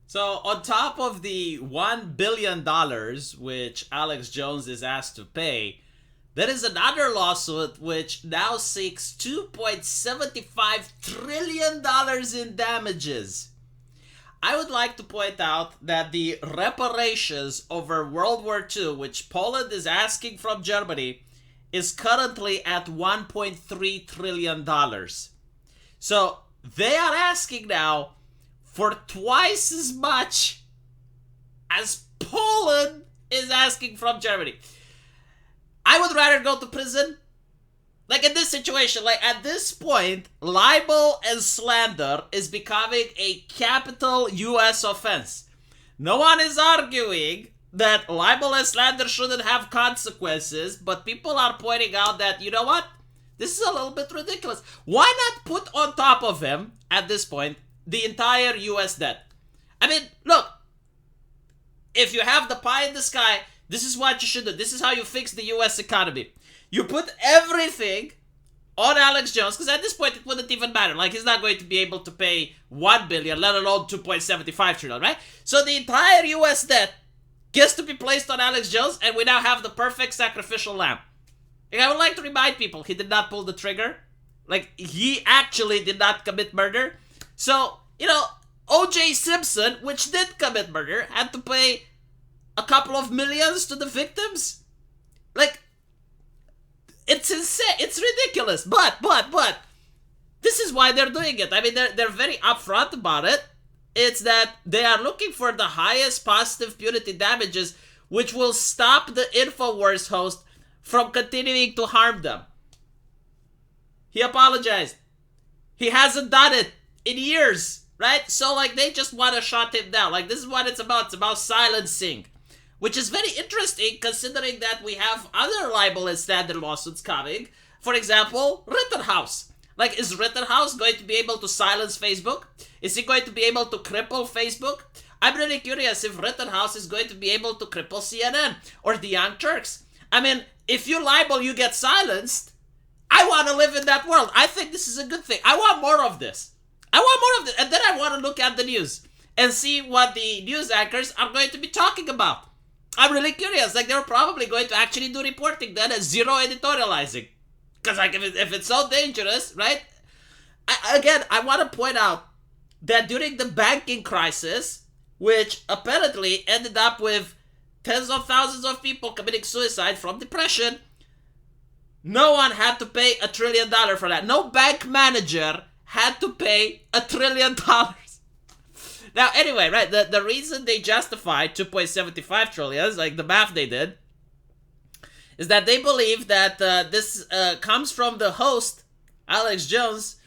So, on top of the $1 billion which Alex Jones is asked to pay, there is another lawsuit which now seeks $2.75 trillion in damages. I would like to point out that the reparations over World War II, which Poland is asking from Germany, is currently at $1.3 trillion. So they are asking now for twice as much as Poland is asking from Germany. I would rather go to prison. Like in this situation, like at this point, libel and slander is becoming a capital US offense. No one is arguing that libel and slander shouldn't have consequences, but people are pointing out that, you know what? This is a little bit ridiculous. Why not put on top of him, at this point, the entire US debt? I mean, look, if you have the pie in the sky, this is what you should do. This is how you fix the US economy. You put everything on Alex Jones, because at this point it wouldn't even matter. Like, he's not going to be able to pay $1 billion, let alone $2.75 trillion, right? So the entire US debt gets to be placed on Alex Jones, and we now have the perfect sacrificial lamb. And I would like to remind people, he did not pull the trigger. Like, he actually did not commit murder. So, O.J. Simpson, which did commit murder, had to pay a couple of millions to the victims. Like, it's insane. It's ridiculous. But, this is why they're doing it. I mean, they're very upfront about it. It's that they are looking for the highest positive punitive damages, which will stop the InfoWars host from continuing to harm them. He apologized. He hasn't done it in years, right? So, like, they just want to shut him down. Like, this is what it's about. It's about silencing. Which is very interesting, considering that we have other libel and slander lawsuits coming. For example, Rittenhouse. Like, is Rittenhouse going to be able to silence Facebook? Is he going to be able to cripple Facebook? I'm really curious if Rittenhouse is going to be able to cripple CNN or the Young Turks. I mean, if you libel, you get silenced. I want to live in that world. I think this is a good thing. I want more of this. And then I want to look at the news and see what the news anchors are going to be talking about. I'm really curious. Like, they're probably going to actually do reporting then and zero editorializing. Because, like, if it's so dangerous, right? I want to point out that during the banking crisis, which apparently ended up with tens of thousands of people committing suicide from depression, no one had to pay $1 trillion for that. No bank manager had to pay $1 trillion. Now, anyway, right, the reason they justified 2.75 trillion, like the math they did, is that they believe that this comes from the host, Alex Jones,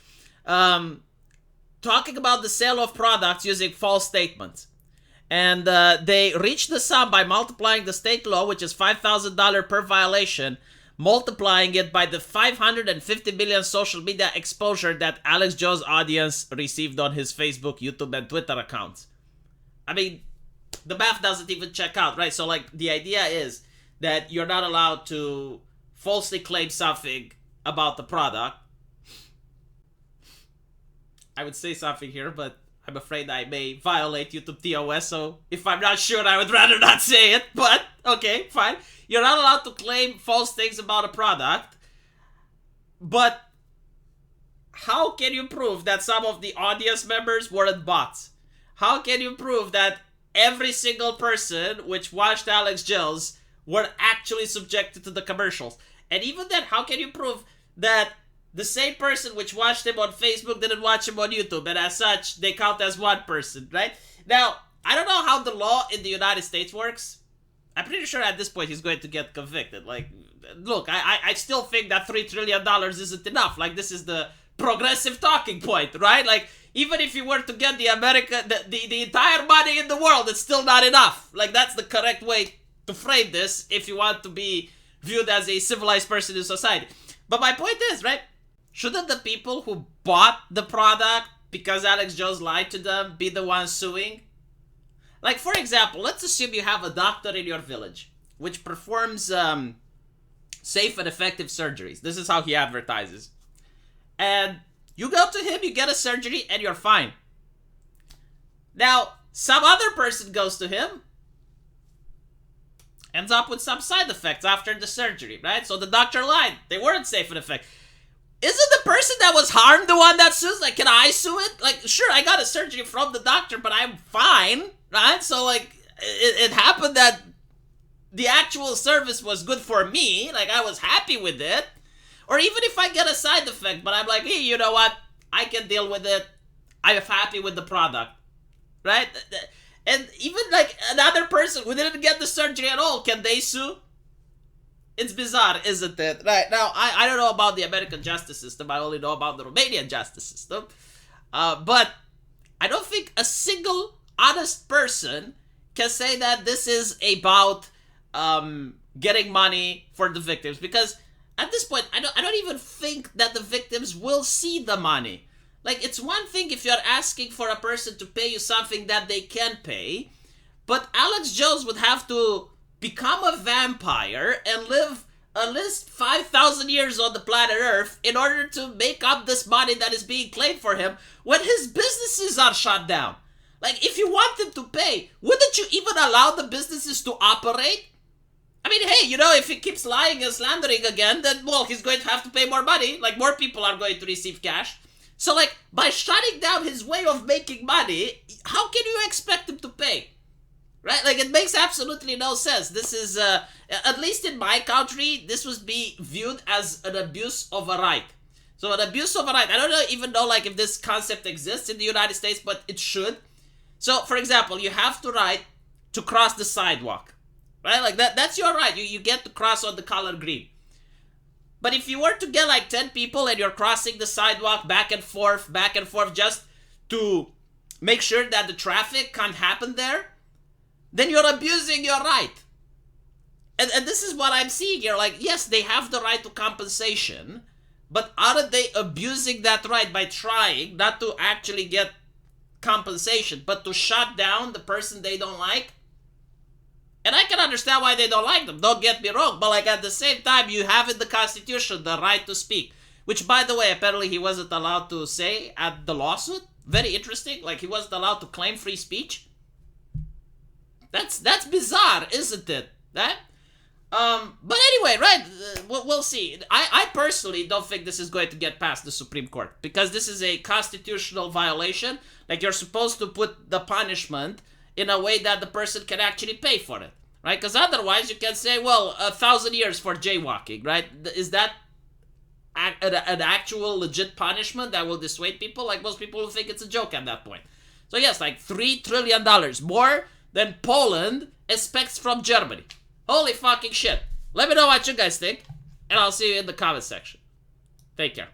talking about the sale of products using false statements. And they reached the sum by multiplying the state law, which is $5,000 per violation, multiplying it by the 550 million social media exposure that Alex Jones' audience received on his Facebook, YouTube, and Twitter accounts. I mean, the math doesn't even check out, right? So, like, the idea is that you're not allowed to falsely claim something about the product. I would say something here, but I'm afraid I may violate YouTube TOS, so if I'm not sure, I would rather not say it, but okay, fine. You're not allowed to claim false things about a product, but how can you prove that some of the audience members weren't bots? How can you prove that every single person which watched Alex Jones were actually subjected to the commercials? And even then, how can you prove that the same person which watched him on Facebook didn't watch him on YouTube, and as such, they count as one person, right? Now, I don't know how the law in the United States works. I'm pretty sure at this point he's going to get convicted. Like, look, I still think that $3 trillion isn't enough. Like, this is the progressive talking point, right? Like, even if you were to get the entire money in the world, it's still not enough. Like, that's the correct way to frame this if you want to be viewed as a civilized person in society. But my point is, right? Shouldn't the people who bought the product because Alex Jones lied to them be the ones suing? Like, for example, let's assume you have a doctor in your village which performs safe and effective surgeries. This is how he advertises. And you go to him, you get a surgery, and you're fine. Now, some other person goes to him, ends up with some side effects after the surgery, right? So the doctor lied. They weren't safe and effective. Isn't the person that was harmed the one that sues? Like, can I sue it? Like, sure, I got a surgery from the doctor, but I'm fine, right? So, like, it happened that the actual service was good for me. Like, I was happy with it. Or even if I get a side effect, but I'm like, hey, you know what? I can deal with it. I'm happy with the product, right? And even, like, another person who didn't get the surgery at all, can they sue? It's bizarre, isn't it? Right, now, I don't know about the American justice system. I only know about the Romanian justice system. But I don't think a single honest person can say that this is about getting money for the victims. Because at this point, I don't even think that the victims will see the money. Like, it's one thing if you're asking for a person to pay you something that they can pay. But Alex Jones would have to become a vampire and live at least 5,000 years on the planet Earth in order to make up this money that is being claimed for him when his businesses are shut down. Like, if you want them to pay, wouldn't you even allow the businesses to operate? I mean, hey, you know, if he keeps lying and slandering again, then, well, he's going to have to pay more money. Like, more people are going to receive cash. So, like, by shutting down his way of making money, how can you expect him to pay? Right? Like, it makes absolutely no sense. This is, at least in my country, this would be viewed as an abuse of a right. So, an abuse of a right. I don't even know, like, if this concept exists in the United States, but it should. So, for example, you have the right to cross the sidewalk. Right? Like, that's your right. You get to cross on the color green. But if you were to get, like, 10 people and you're crossing the sidewalk back and forth, just to make sure that the traffic can't happen there, then you're abusing your right. And this is what I'm seeing here. Like, yes, they have the right to compensation, but aren't they abusing that right by trying not to actually get compensation, but to shut down the person they don't like? And I can understand why they don't like them, don't get me wrong, but, like, at the same time, you have in the Constitution the right to speak, which, by the way, apparently he wasn't allowed to say at the lawsuit. Very interesting. Like, he wasn't allowed to claim free speech. That's bizarre, isn't it? Right? But anyway, right, we'll see. I personally don't think this is going to get past the Supreme Court, because this is a constitutional violation. Like, you're supposed to put the punishment in a way that the person can actually pay for it, right? Because otherwise you can say, well, 1,000 years for jaywalking, right? Is that an actual legit punishment that will dissuade people? Like, most people will think it's a joke at that point. So yes, like $3 trillion, more than Poland expects from Germany. Holy fucking shit. Let me know what you guys think, and I'll see you in the comment section. Take care.